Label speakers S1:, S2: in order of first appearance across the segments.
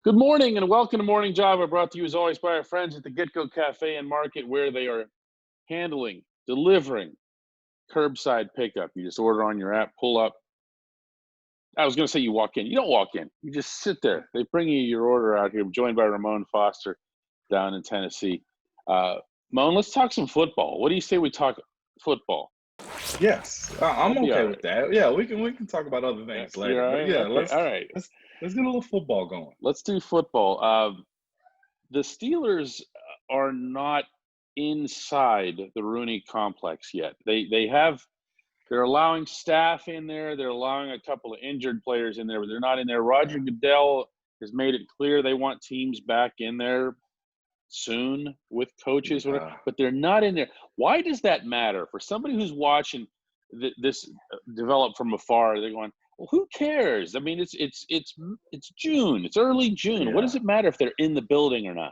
S1: Good morning and welcome to Morning Java, brought to you as always by our friends at the Get-Go Cafe and Market, where they are handling, delivering curbside pickup. You just order on your app, pull up. I was going to say you walk in. You don't walk in. You just sit there. They bring you your order out here. I'm joined by Ramon Foster down in Tennessee. Ramon, let's talk some football. What do you say we talk football?
S2: Yes, I'm
S1: That'd be
S2: okay
S1: all
S2: with
S1: right.
S2: that. Yeah, we can talk about other
S1: Yeah,
S2: things
S1: you're
S2: later.
S1: all
S2: But
S1: right?
S2: yeah,
S1: Okay, all right.
S2: let's get a little football going.
S1: Let's do football. The Steelers are not inside the Rooney complex yet. They're allowing staff in there. They're allowing a couple of injured players in there, but they're not in there. Roger Goodell has made it clear they want teams back in there soon with coaches, whatever,
S2: Yeah,
S1: but they're not in there. Why does that matter? For somebody who's watching this develop from afar, they're going, well, who cares? I mean, it's June. It's early June. What
S2: yeah.
S1: does it matter if they're in the building or not?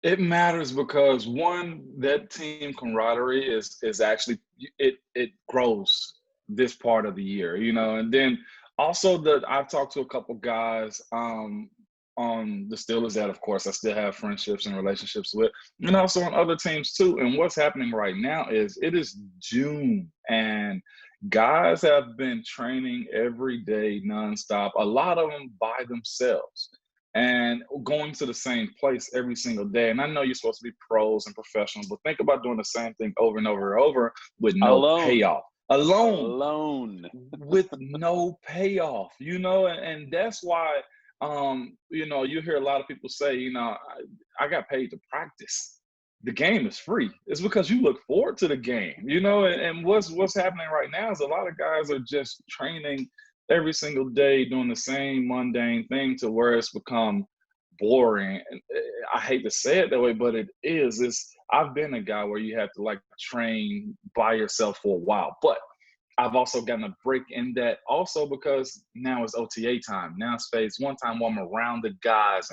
S2: It matters because one, that team camaraderie is actually it grows this part of the year, and then also I've talked to a couple guys on the Steelers that of course I still have friendships and relationships with, and also on other teams too. And what's happening right now is it is June and guys have been training every day nonstop, a lot of them by themselves and going to the same place every single day. And I know you're supposed to be pros and professionals, but think about doing the same thing over and over and over with no
S1: Alone.
S2: payoff. Alone
S1: Alone.
S2: with no payoff, and that's why, you hear a lot of people say, I got paid to practice. The game is free. It's because you look forward to the game, and what's happening right now is a lot of guys are just training every single day doing the same mundane thing to where it's become boring. And I hate to say it that way, but it is. I've been a guy where you have to train by yourself for a while, but I've also gotten a break in that also because now it's OTA time. Now it's phase one time where I'm around the guys.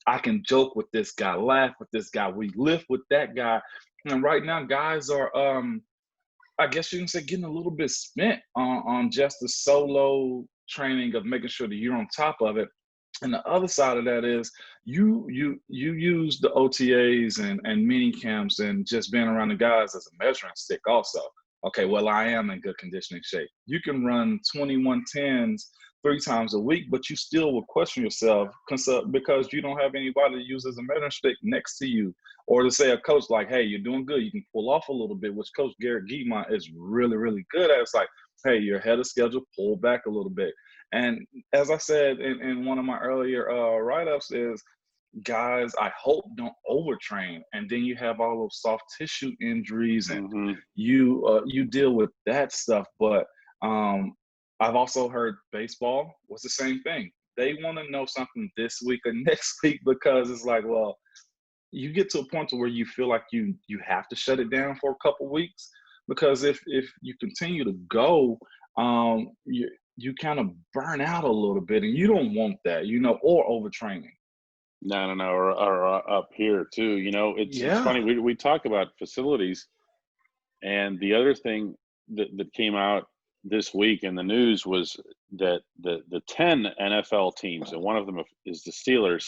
S2: I can joke with this guy, laugh with this guy, we lift with that guy. And right now, guys are I guess you can say getting a little bit spent on just the solo training of making sure that you're on top of it. And the other side of that is you use the OTAs and mini camps and just being around the guys as a measuring stick also. Okay, well, I am in good conditioning shape. You can run 2110s 3 times a week, but you still will question yourself because you don't have anybody to use as a measuring stick next to you, or to say a coach like, hey, you're doing good, you can pull off a little bit, which Coach Garrett Guimont is really, really good at. It's like, hey, you're ahead of schedule, pull back a little bit. And as I said in one of my earlier write-ups is, guys, I hope don't overtrain, and then you have all those soft tissue injuries, and
S1: Mm-hmm.
S2: you deal with that stuff. But I've also heard baseball was the same thing. They want to know something this week or next week because it's like, well, you get to a point to where you feel like you have to shut it down for a couple weeks, because if you continue to go, you kind of burn out a little bit, and you don't want that, or overtraining.
S1: No, or up here too. It's
S2: Yeah,
S1: funny. We talk about facilities, and the other thing that came out this week in the news was that the 10 NFL teams, and one of them is the Steelers,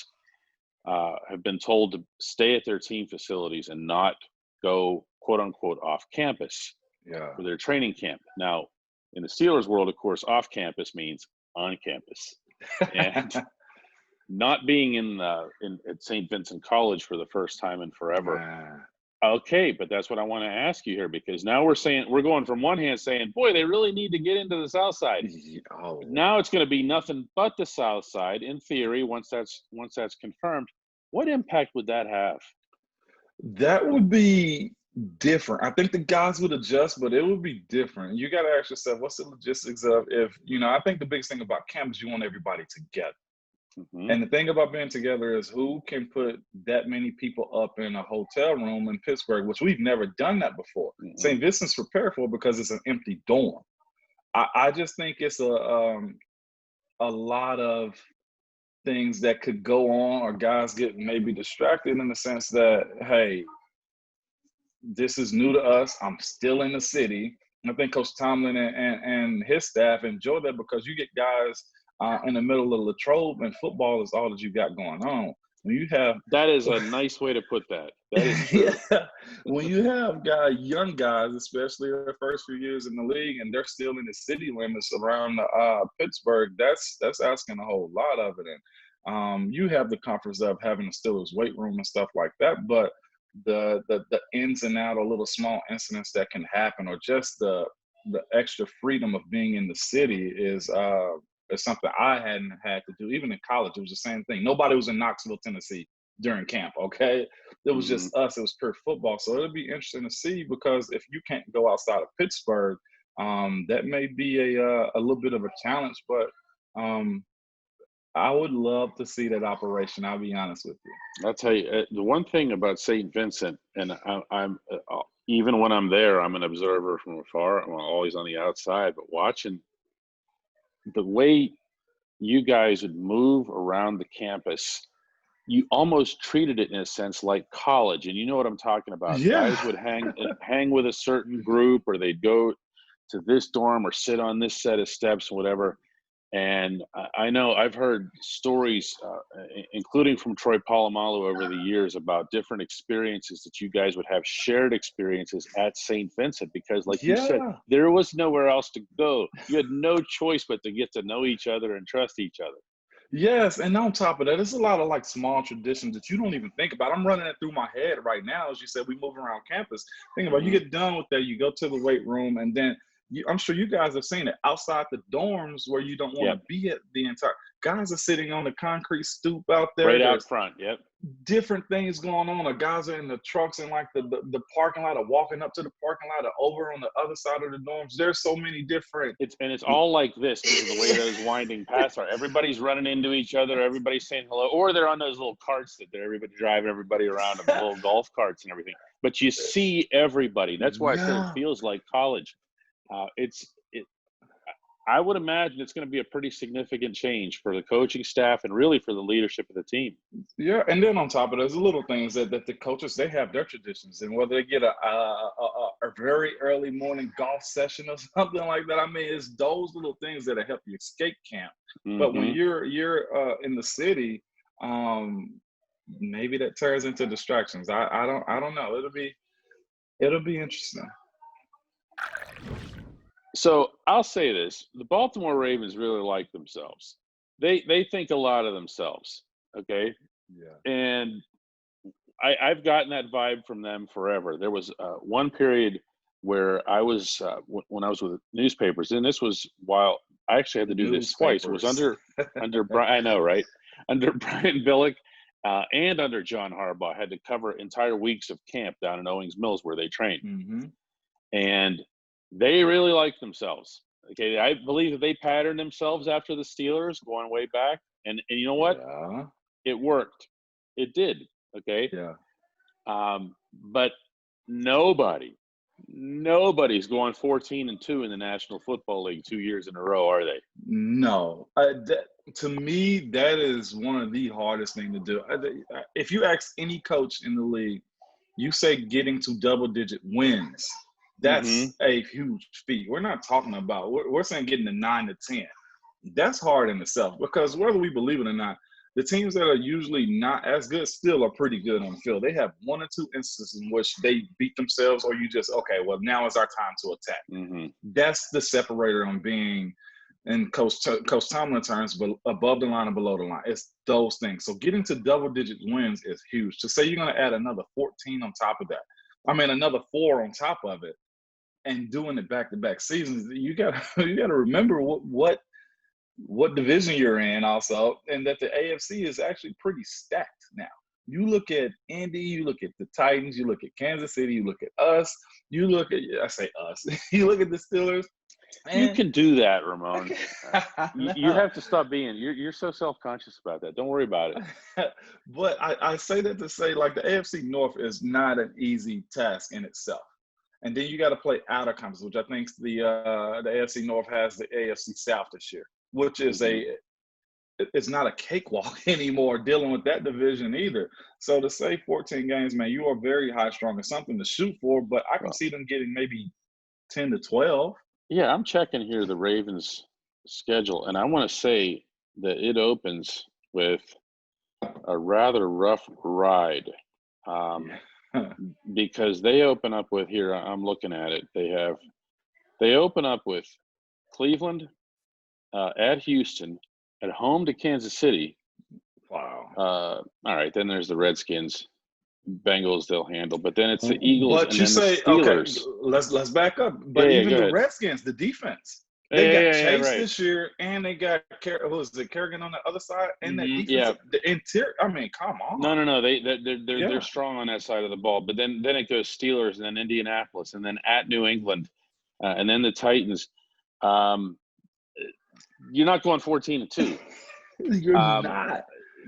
S1: have been told to stay at their team facilities and not go, quote unquote, off campus
S2: yeah.
S1: for their training camp. Now, in the Steelers world, of course, off campus means on campus. And not being at St. Vincent College for the first time in forever.
S2: Man.
S1: Okay, but that's what I want to ask you here, because now we're going from one hand saying, boy, they really need to get into the South Side.
S2: Oh.
S1: But now it's going to be nothing but the South Side in theory once that's confirmed. What impact would that have?
S2: That would be different. I think the guys would adjust, but it would be different. You got to ask yourself, what's the logistics of I think the biggest thing about camp is you want everybody together.
S1: Mm-hmm.
S2: And the thing about being together is who can put that many people up in a hotel room in Pittsburgh, which we've never done that before.
S1: Mm-hmm.
S2: St. Vincent's prepared for it because it's an empty dorm. I just think it's a lot of things that could go on, or guys get maybe distracted in the sense that, hey, this is new to us. I'm still in the city. I think Coach Tomlin and his staff enjoy that because you get guys in the middle of Latrobe, and football is all that you got going on. When you have
S1: That is a nice way to put that. That is true.
S2: yeah, when you have young guys, especially their first few years in the league, and they're still in the city limits around Pittsburgh, that's asking a whole lot of it. And you have the comforts of having a Steelers weight room and stuff like that, but the ins and out, or little small incidents that can happen, or just the extra freedom of being in the city is something I hadn't had to do. Even in college, it was the same thing. Nobody was in Knoxville, Tennessee during camp. Okay, it was just us. It was pure football. So it'll be interesting to see, because if you can't go outside of Pittsburgh, that may be a little bit of a challenge. But I would love to see that operation. I'll be honest with you.
S1: I'll tell you, the one thing about St. Vincent, and I'm even when I'm there, I'm an observer from afar. I'm always on the outside, but watching the way you guys would move around the campus, you almost treated it in a sense like college. And you know what I'm talking about.
S2: Yeah.
S1: Guys would hang with a certain group, or they'd go to this dorm or sit on this set of steps, whatever. And I know I've heard stories, including from Troy Polamalu over the years, about different experiences that you guys would have, shared experiences at St. Vincent, because like you said, there was nowhere else to go. You had no choice but to get to know each other and trust each other.
S2: Yes, and on top of that, there's a lot of like small traditions that you don't even think about. I'm running it through my head right now. As you said, we move around campus. Think about it, you get done with that, you go to the weight room, and then I'm sure you guys have seen it outside the dorms where you don't want to be at the entire. Guys are sitting on the concrete stoop out there.
S1: Right out front, yep.
S2: Different things going on. The guys are in the trucks and like the parking lot, or walking up to the parking lot, or over on the other side of the dorms. There's so many different.
S1: It's all like this, because of the way those winding paths are. Everybody's running into each other. Everybody's saying hello, or they're on those little carts that everybody driving everybody around, the little golf carts and everything. But you see everybody. That's why I said it feels like college. I would imagine it's going to be a pretty significant change for the coaching staff and really for the leadership of the team.
S2: Yeah, and then on top of it, there's little things that the coaches, they have their traditions, and whether they get a very early morning golf session or something like that. I mean, it's those little things that help you escape camp. But when you're in the city, maybe that turns into distractions. I don't know. It'll be interesting.
S1: So I'll say this: the Baltimore Ravens really like themselves. They think a lot of themselves. Okay.
S2: Yeah.
S1: And I've gotten that vibe from them forever. There was one period where I was when I was with newspapers, and this was while I actually had to do this twice. It was under Brian. I know, right? Under Brian Billick and under John Harbaugh. I had to cover entire weeks of camp down in Owings Mills where they trained, and they really like themselves. Okay, I believe that they patterned themselves after the Steelers going way back, and you know what?
S2: Yeah.
S1: It worked. It did. Okay.
S2: Yeah.
S1: But nobody's going 14-2 in the National Football League 2 years in a row, are they?
S2: No. To me, that is one of the hardest things to do. If you ask any coach in the league, you say getting to double-digit wins. That's a huge feat. We're not talking about, we're saying getting to 9 to 10. That's hard in itself, because whether we believe it or not, the teams that are usually not as good still are pretty good on the field. They have 1 or 2 instances in which they beat themselves, or you just, okay, well, now is our time to attack. That's the separator on being, in Coach Tomlin terms, but above the line and below the line. It's those things. So getting to double-digit wins is huge. To say you're going to add another 14 on top of that, another 4 on top of it, and doing it back-to-back seasons, you gotta remember what division you're in also, and that the AFC is actually pretty stacked now. You look at Indy, you look at the Titans, you look at Kansas City, you look at us, you look at, I say us, you look at the Steelers.
S1: You can do that, Ramon. You have to stop being, you're so self-conscious about that. Don't worry about it.
S2: But I say that to say, like, the AFC North is not an easy task in itself. And then you got to play outer conference, which I think the AFC North has the AFC South this year, which is it's not a cakewalk anymore dealing with that division either. So to say 14 games, man, you are very high strung. It's something to shoot for, but I can see them getting maybe 10 to 12.
S1: Yeah, I'm checking here the Ravens schedule, and I want to say that it opens with a rather rough ride.
S2: Yeah.
S1: Because they open up with here. I'm looking at it. They open up with Cleveland, at Houston, at home to Kansas City.
S2: Wow.
S1: All right, then there's the Redskins, Bengals. They'll handle, but then it's the Eagles,
S2: But
S1: and
S2: you
S1: then the
S2: say, okay,
S1: Steelers.
S2: let's back up.
S1: Yeah,
S2: But
S1: yeah.
S2: even
S1: Go
S2: the
S1: ahead.
S2: Redskins, the defense,
S1: Yeah,
S2: they
S1: yeah,
S2: got
S1: yeah, yeah,
S2: Chase
S1: right.
S2: this year, and they got who was it, Kerrigan on the other side, and that
S1: Yeah.
S2: defensive, the interior. I mean, come on.
S1: No. They're
S2: Yeah.
S1: strong on that side of the ball. But then it goes Steelers, and then Indianapolis, and then at New England, and then the Titans. You're not going 14-2.
S2: You're not.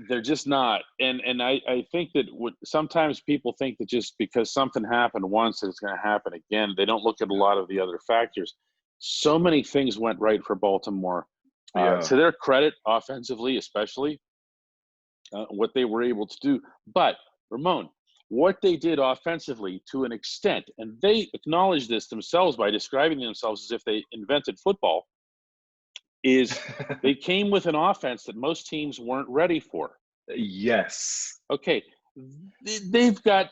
S1: They're just not. And I think that sometimes people think that just because something happened once, it's going to happen again. They don't look at a lot of the other factors. So many things went right for Baltimore.
S2: Yeah.
S1: To their credit, offensively, especially, what they were able to do. But, Ramon, what they did offensively to an extent, and they acknowledge this themselves by describing themselves as if they invented football, is they came with an offense that most teams weren't ready for.
S2: Yes.
S1: Okay, they've got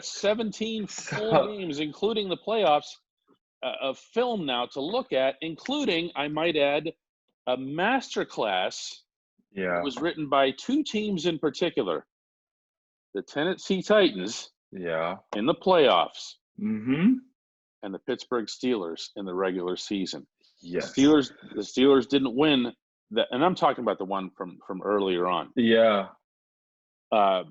S1: 17 full games, including the playoffs, of film now to look at, including, I might add, a masterclass
S2: Yeah.
S1: that was written by two teams in particular, the Tennessee Titans
S2: Yeah.
S1: in the playoffs
S2: Mm-hmm.
S1: and the Pittsburgh Steelers in the regular season.
S2: Yes.
S1: The Steelers didn't win that, and I'm talking about the one from earlier on.
S2: Yeah.
S1: The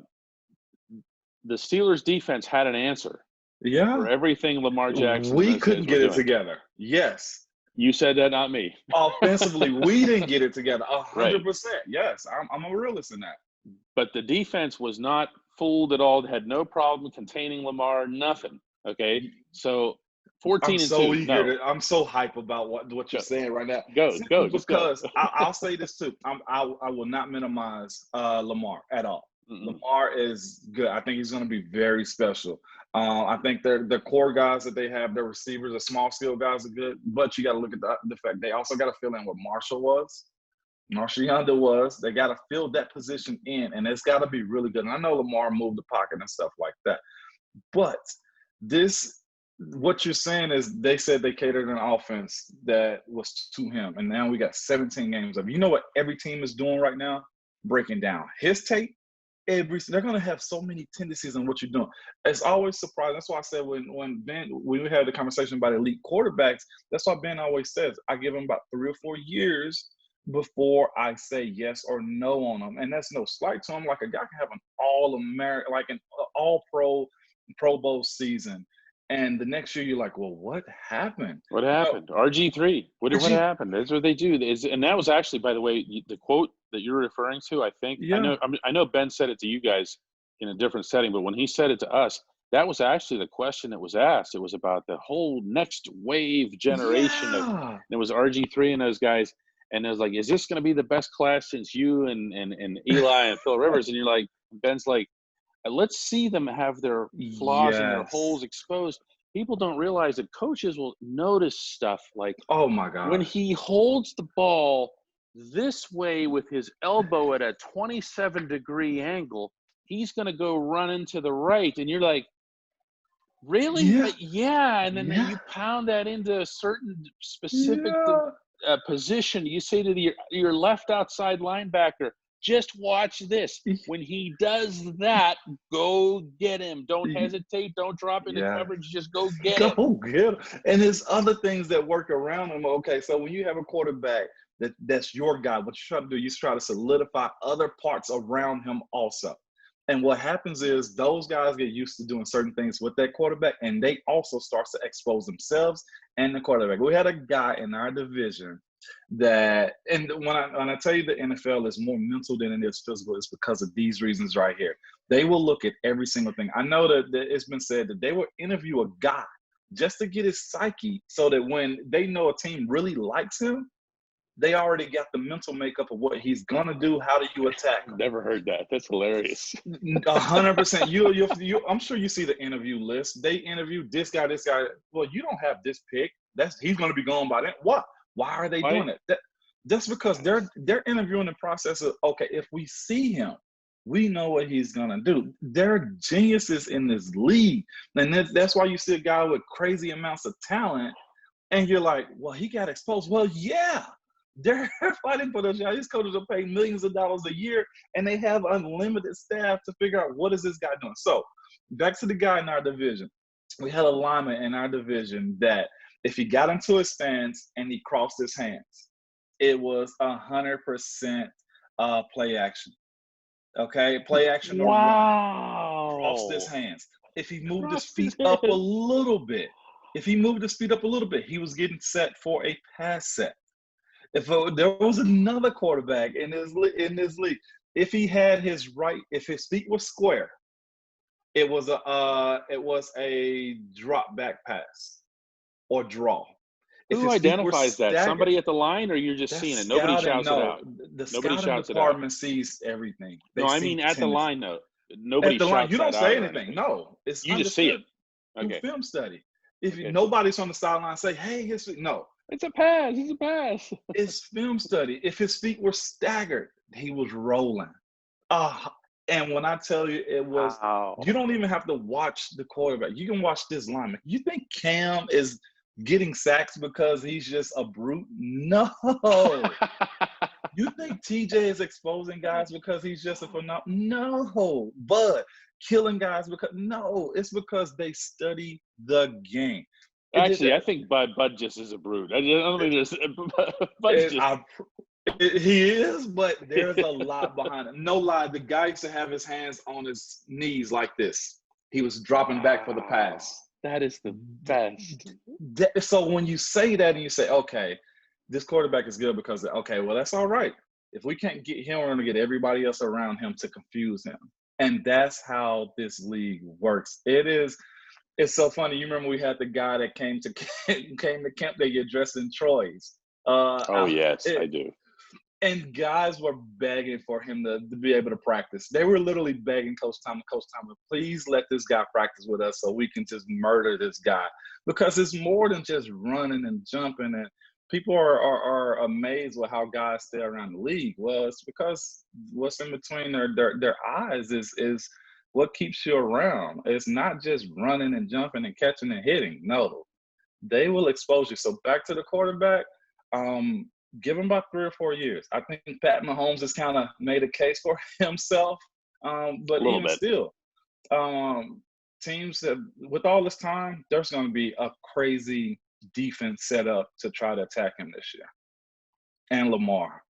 S1: Steelers defense had an answer
S2: Yeah.
S1: for everything Lamar Jackson.
S2: We couldn't get it together. Yes.
S1: You said that, not me.
S2: Offensively, we didn't get it together. 100%.
S1: Right.
S2: Yes, I'm a realist in that.
S1: But the defense was not fooled at all. Had no problem containing Lamar. Nothing. Okay, so 14-2. No.
S2: I'm so hype about what you're saying right now.
S1: Go.
S2: Because I'll say this too. I will not minimize Lamar at all.
S1: Mm-mm.
S2: Lamar is good. I think he's going to be very special. I think the core guys that they have, their receivers, the small skill guys are good. But you got to look at the fact they also got to fill in what Marshall Yonder was. They got to fill that position in, and it's got to be really good. And I know Lamar moved the pocket and stuff like that. But what you're saying is they said they catered an offense that was to him. And now we got 17 games of. You know what every team is doing right now? Breaking down his tape. They're going to have so many tendencies on what you're doing. It's always surprising. That's why I said when we had the conversation about elite quarterbacks, that's why Ben always says, I give him about 3 or 4 years before I say yes or no on him. And that's no slight to him. Like a guy can have an all-American, like an all-pro Pro Bowl season. And the next year you're like, well, what happened?
S1: What happened? RG3. What happened? That's what they do. And that was actually, by the way, the quote that you're referring to, I think.
S2: Yeah.
S1: I know Ben said it to you guys in a different setting, but when he said it to us, that was actually the question that was asked. It was about the whole next wave generation and it was RG3 and those guys. And it was like, is this going to be the best class since you and Eli and Phil Rivers? And you're like, Ben's like, let's see them have their flaws and their holes exposed. People don't realize that coaches will notice stuff like,
S2: oh my God,
S1: when he holds the ball this way with his elbow at a 27-degree angle, he's going to go running to the right. And you're like, really? Yeah. And then you pound that into a certain specific position. You say to your left outside linebacker, just watch this. When he does that, go get him. Don't hesitate. Don't drop into coverage. Just go get him.
S2: Go get him. And there's other things that work around him. Okay, so when you have a quarterback that's your guy, what you try to do, you try to solidify other parts around him also. And what happens is those guys get used to doing certain things with that quarterback, and they also start to expose themselves and the quarterback. We had a guy in our division that, and when I tell you the NFL is more mental than it is physical, it's because of these reasons right here. They will look at every single thing. I know that it's been said that they will interview a guy just to get his psyche so that when they know a team really likes him, they already got the mental makeup of what he's going to do. How do you attack him?
S1: Never heard that. That's hilarious.
S2: 100%. I'm sure you see the interview list. They interview this guy. Well, you don't have this pick. He's going to be gone by then. What? Why are they doing it? Just because they're interviewing the process of, okay, if we see him, we know what he's gonna do. There are geniuses in this league, and that's why you see a guy with crazy amounts of talent, and you're like, well, he got exposed. Well, yeah, they're fighting for those guys. These coaches are paid millions of dollars a year, and they have unlimited staff to figure out what is this guy doing. So back to the guy in our division. We had a lineman in our division that if he got into his stance and he crossed his hands, it was 100% play action. Okay, play action or run. Crossed his hands. If he moved his feet up a little bit, he was getting set for a pass set. If there was another quarterback in this league, if his feet were square, it was a drop back pass or draw.
S1: Who identifies that? Somebody at the line, or you're just seeing it? Nobody shouts it out.
S2: The scouting department sees everything.
S1: No, I mean at the line, though. Nobody shouts that out.
S2: You don't say anything. No, it's
S1: you just see it.
S2: Okay. Film study. If nobody's on the sideline, say, "Hey, no,
S1: it's a pass. It's a pass."
S2: It's film study. If his feet were staggered, he was rolling. And when I tell you, it was. Wow. You don't even have to watch the quarterback. You can watch this lineman. You think Cam is getting sacks because he's just a brute? No. You think TJ is exposing guys because he's just a phenomenal? No. Bud killing guys it's because they study the game.
S1: Actually, I think Bud just is a brute. I don't think this.
S2: He is, but there's a lot behind it. No lie, the guy used to have his hands on his knees like this. He was dropping back for the pass.
S1: That is the best.
S2: So when you say that and you say, okay, this quarterback is good because, okay, well, that's all right. If we can't get him, we're going to get everybody else around him to confuse him. And that's how this league works. It's so funny. You remember we had the guy that came to camp that get dressed in Troy's.
S1: Yes, I do.
S2: And guys were begging for him to be able to practice. They were literally begging Coach Thomas, please let this guy practice with us so we can just murder this guy. Because it's more than just running and jumping. And people are amazed with how guys stay around the league. Well, it's because what's in between their eyes is what keeps you around. It's not just running and jumping and catching and hitting. No, they will expose you. So back to the quarterback, give him about 3 or 4 years. I think Pat Mahomes has kind of made a case for himself. But even still, teams that, with all this time, there's going to be a crazy defense set up to try to attack him this year. And Lamar.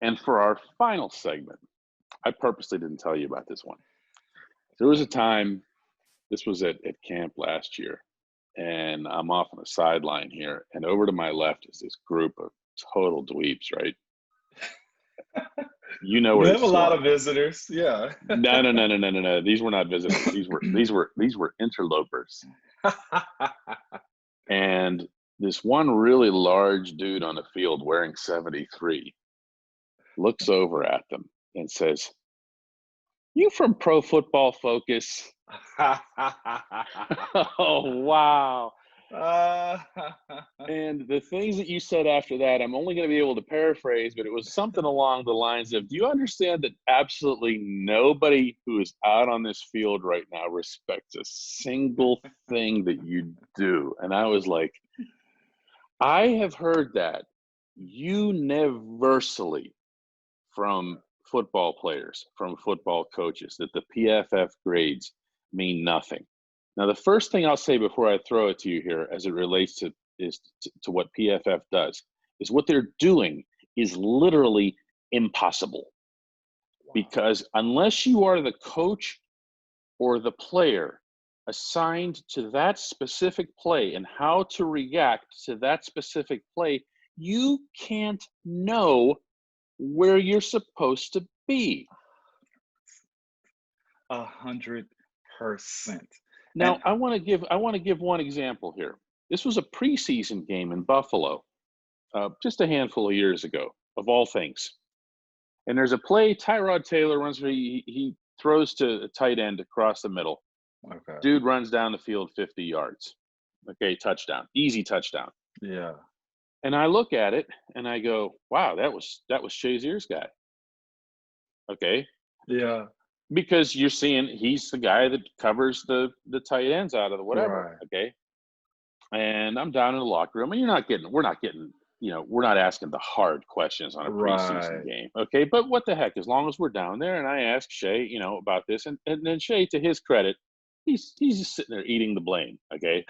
S1: And for our final segment, I purposely didn't tell you about this one. There was a time, this was at camp last year, and I'm off on the sideline here, and over to my left is this group of total dweebs, right? You know where
S2: we have a lot of visitors, yeah.
S1: No. These were not visitors. These were interlopers. And this one really large dude on the field wearing 73 looks over at them and says, "You from Pro Football Focus?" Oh, wow. And the things that you said after that, I'm only going to be able to paraphrase, but it was something along the lines of, do you understand that absolutely nobody who is out on this field right now respects a single thing that you do? And I was like, I have heard that universally from football players, from football coaches, that the PFF grades mean nothing. Now, the first thing I'll say before I throw it to you here as it relates to what PFF does is what they're doing is literally impossible. Because unless you are the coach or the player assigned to that specific play and how to react to that specific play, you can't know where you're supposed to be.
S2: 100%.
S1: Now, I want to give one example here. This was a preseason game in Buffalo, just a handful of years ago, of all things. And there's a play, Tyrod Taylor runs, he throws to a tight end across the middle.
S2: Okay.
S1: Dude runs down the field 50 yards. Okay, touchdown. Easy touchdown.
S2: Yeah.
S1: And I look at it and I go, wow, that was Shazier's guy. Okay.
S2: Yeah.
S1: Because you're seeing he's the guy that covers the tight ends out of the whatever.
S2: Right.
S1: Okay. And I'm down in the locker room, and we're not asking the hard questions on a preseason
S2: Right.
S1: game. Okay. But what the heck, as long as we're down there and I ask Shay, about this, and then Shay, to his credit, he's just sitting there eating the blame. Okay.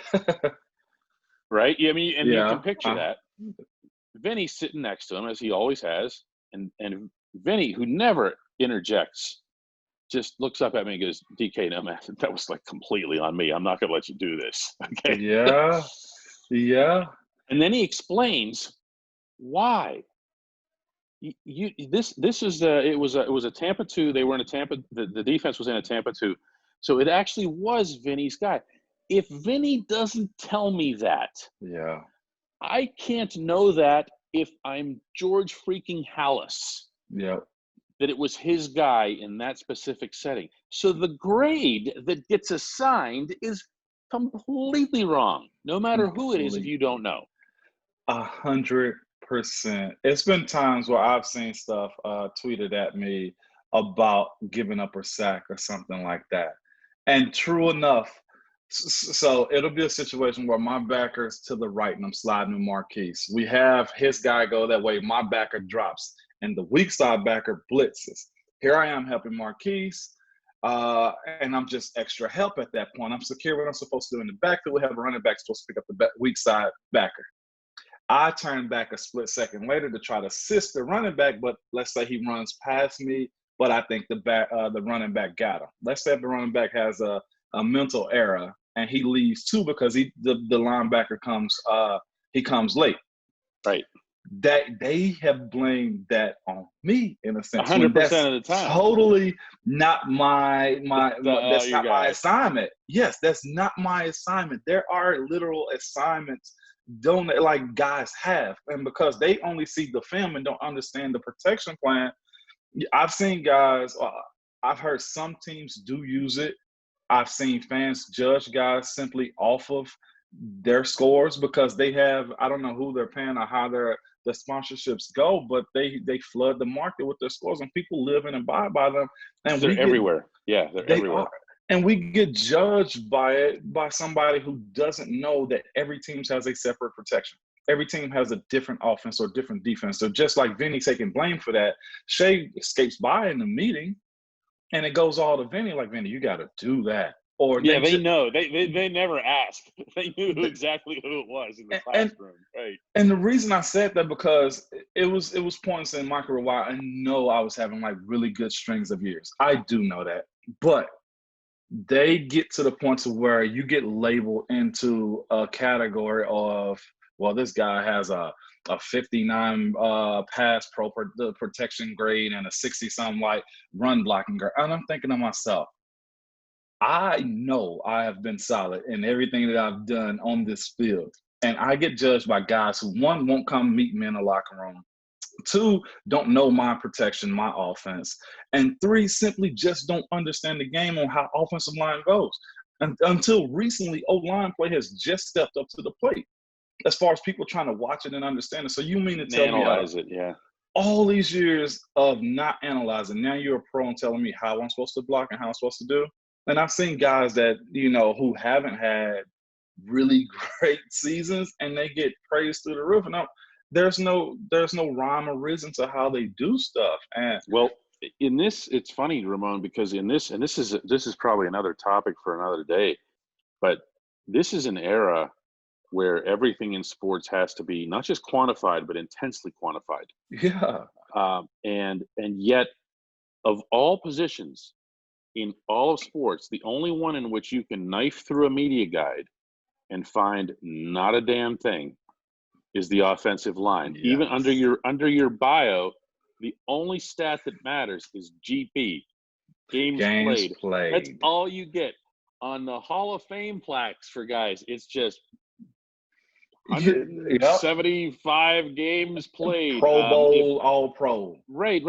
S1: Right. Yeah, I mean, and you can
S2: Yeah.
S1: picture that. Vinny's sitting next to him, as he always has, and Vinny, who never interjects, just looks up at me and goes, "DK, no man, that was like completely on me. I'm not going to let you do this." Okay.
S2: Yeah. Yeah.
S1: And then he explains why. This is it was a Tampa 2. They were in a Tampa. The defense was in a Tampa 2, so it actually was Vinny's guy. If Vinny doesn't tell me that,
S2: Yeah.
S1: I can't know that if I'm George freaking Hallis,
S2: Yeah.
S1: that it was his guy in that specific setting. So the grade that gets assigned is completely wrong, no matter who it is, if you don't know.
S2: 100%. It's been times where I've seen stuff tweeted at me about giving up a sack or something like that. And true enough, so it'll be a situation where my backer's to the right and I'm sliding with Marquise. We have his guy go that way, my backer drops, and the weak side backer blitzes. Here I am helping Marquise, and I'm just extra help at that point. I'm secure what I'm supposed to do in the backfield. We have a running back supposed to pick up the weak side backer. I turn back a split second later to try to assist the running back, but let's say he runs past me, but I think the running back got him. Let's say if the running back has a mental error and he leaves too because the linebacker comes late.
S1: Right.
S2: That they have blamed that on me in a sense.
S1: 100%
S2: That's
S1: of the time.
S2: totally not my that's
S1: your
S2: not my
S1: guy.
S2: assignment. Yes, that's not my assignment. There are literal assignments don't like guys have, and because they only see the film and don't understand the protection plan. I've seen guys. I've heard some teams do use it. I've seen fans judge guys simply off of their scores because they have, I don't know who they're paying or how the sponsorships go, but they flood the market with their scores and people live in and buy by them. And
S1: they're everywhere. Yeah, they're everywhere.
S2: Are. And we get judged by it by somebody who doesn't know that every team has a separate protection. Every team has a different offense or different defense. So just like Vinny taking blame for that, Shay escapes by in the meeting and it goes all to Vinny, like, Vinny, you got to do that. Or
S1: yeah, they know. They never asked. They knew exactly who it was in the classroom, right?
S2: And the reason I said that because it was points in my career where I know I was having like really good strings of years. I do know that, but they get to the point of where you get labeled into a category of, well, this guy has a 59 pass protection grade and a 60-something like run blocking grade. And I'm thinking to myself, I know I have been solid in everything that I've done on this field. And I get judged by guys who, one, won't come meet me in the locker room. Two, don't know my protection, my offense. And three, simply just don't understand the game on how offensive line goes. And until recently, O-line play has just stepped up to the plate as far as people trying to watch it and understand it. So you mean to tell me
S1: analyze it, yeah.
S2: All these years of not analyzing, now you're a pro and telling me how I'm supposed to block and how I'm supposed to do? And I've seen guys that, who haven't had really great seasons and they get praised through the roof. And there's no rhyme or reason to how they do stuff. And
S1: well, in this, it's funny, Ramon, because in this, and this is probably another topic for another day, but this is an era where everything in sports has to be not just quantified, but intensely quantified.
S2: Yeah.
S1: And yet, of all positions in all of sports, the only one in which you can knife through a media guide and find not a damn thing is the offensive line. Yes. Even under your bio, the only stat that matters is GP, games played. That's all you get. On the Hall of Fame plaques for guys, it's just 175 games played.
S2: Pro Bowl, all pro.
S1: Right.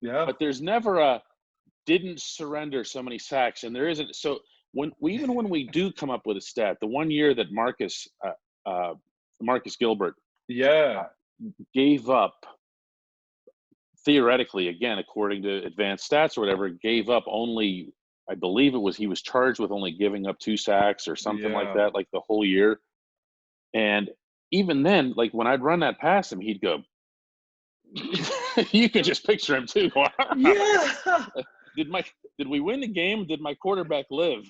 S2: Yeah.
S1: But there's never a didn't surrender so many sacks, and there isn't. So when we do come up with a stat, the one year that Marcus Gilbert
S2: Yeah.
S1: gave up, theoretically, again, according to advanced stats or whatever, gave up only, I believe he was charged with only giving up 2 sacks or something like
S2: Yeah.
S1: that, like the whole year. And even then, like when I'd run that past him, he'd go, you could just picture him too.
S2: Yeah.
S1: Did we win the game? Did my quarterback live?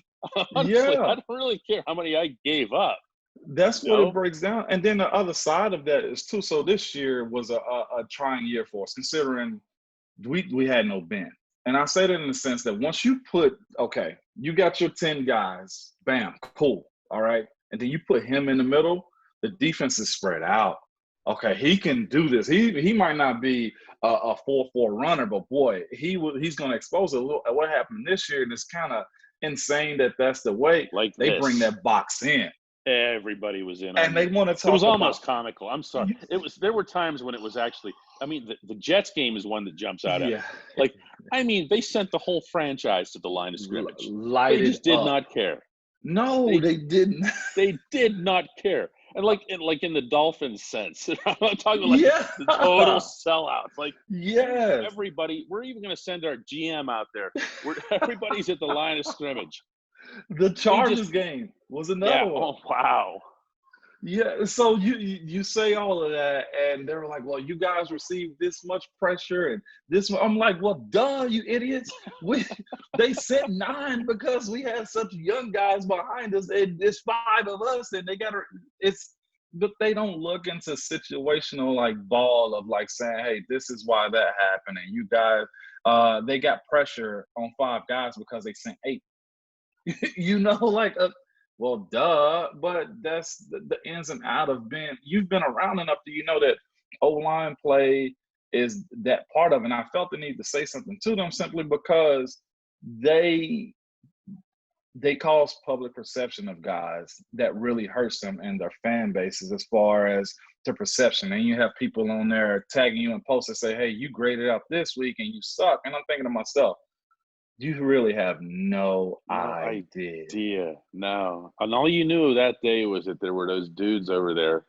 S1: Honestly,
S2: Yeah.
S1: I don't really care how many I gave up.
S2: That's
S1: You
S2: what it
S1: know,
S2: breaks down. And then the other side of that is too. So this year was a trying year for us, considering we had no Ben. And I say that in the sense that once you put, okay, you got your 10 guys, bam, cool, all right. And then you put him in the middle, the defense is spread out. Okay, he can do this. He might not be a 4-4 runner, but boy, he's going to expose a little. What happened this year, and it's kind of insane that that's the way
S1: like
S2: they bring
S1: this.
S2: that box in.
S1: Everybody was in on
S2: And they
S1: me.
S2: want to
S1: It was
S2: talk about,
S1: almost comical. I'm sorry. There were times when it was actually, I mean, the Jets game is one that jumps out at me.
S2: yeah,
S1: Like, I mean, they sent the whole franchise to the line of scrimmage. They
S2: lighted
S1: just did
S2: up.
S1: not care.
S2: No, they didn't.
S1: They did not care. And like in the Dolphins sense, I'm not talking about like
S2: Yeah.
S1: the total sellouts. Like
S2: Yes.
S1: everybody, we're even going to send our GM out there. Everybody's at the line of scrimmage.
S2: The Chargers game was another one.
S1: Oh wow.
S2: Yeah, so you say all of that, and they were like, "Well, you guys received this much pressure and this." I'm like, "Well, duh, you idiots! They sent 9 because we had such young guys behind us, and it's 5 of us, and they got to. It's but they don't look into situational like ball of like saying, "Hey, this is why that happened," and you guys, they got pressure on 5 guys because they sent 8. Like well, duh, but that's the ins and out of being. You've been around enough that you know that O-line play is that part of it. And I felt the need to say something to them simply because they cause public perception of guys that really hurts them and their fan bases as far as the perception. And you have people on there tagging you in posts that say, "Hey, you graded out this week and you suck." And I'm thinking to myself, you really have no idea.
S1: No. And all you knew that day was that there were those dudes over there.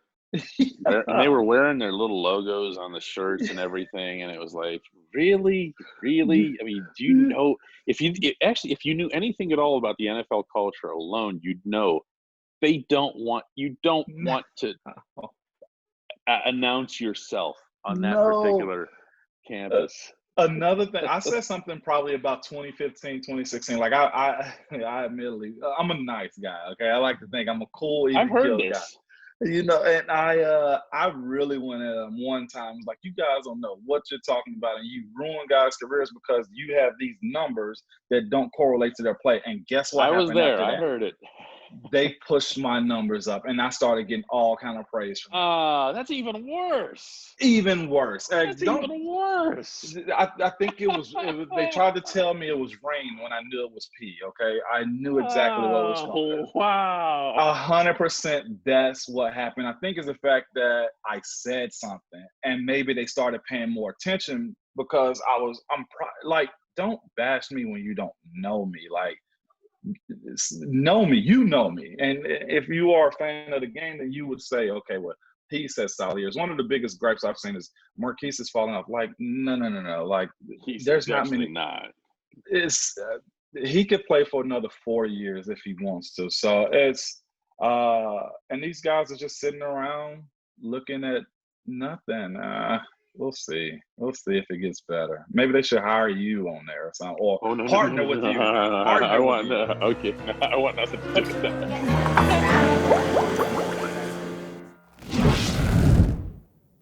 S1: And they were wearing their little logos on the shirts and everything. And it was like, really? Really? I mean, do you know if you knew anything at all about the NFL culture alone, you'd know you don't want to announce yourself on that particular campus.
S2: Another thing, I said something probably about 2015, 2016. Like I admittedly, I'm a nice guy. Okay, I like to think I'm a cool, even
S1: I've heard
S2: killed
S1: this.
S2: guy. And I really went at him one time. I was like, "You guys don't know what you're talking about, and you ruin guys' careers because you have these numbers that don't correlate to their play." And guess what happened?
S1: I was there.
S2: After that?
S1: I heard it.
S2: They pushed my numbers up, and I started getting all kind of praise from them.
S1: That's even worse.
S2: Even worse.
S1: That's even worse.
S2: I think it was. They tried to tell me it was rain when I knew it was pee. Okay, I knew exactly what was going on.
S1: Wow.
S2: 100%. That's what happened. I think is the fact that I said something, and maybe they started paying more attention because like, don't bash me when you don't know me. Like, know me, you know me. And if you are a fan of the game, then you would say, okay, well, he says solid years. One of the biggest gripes I've seen is Marquise is falling off. Like, no. Like, there's not many. It's he could play for another 4 years if he wants to. So it's and these guys are just sitting around looking at nothing. We'll see. We'll see if it gets better. Maybe they should hire you on there or something, or partner with you.
S1: I want nothing to do with that.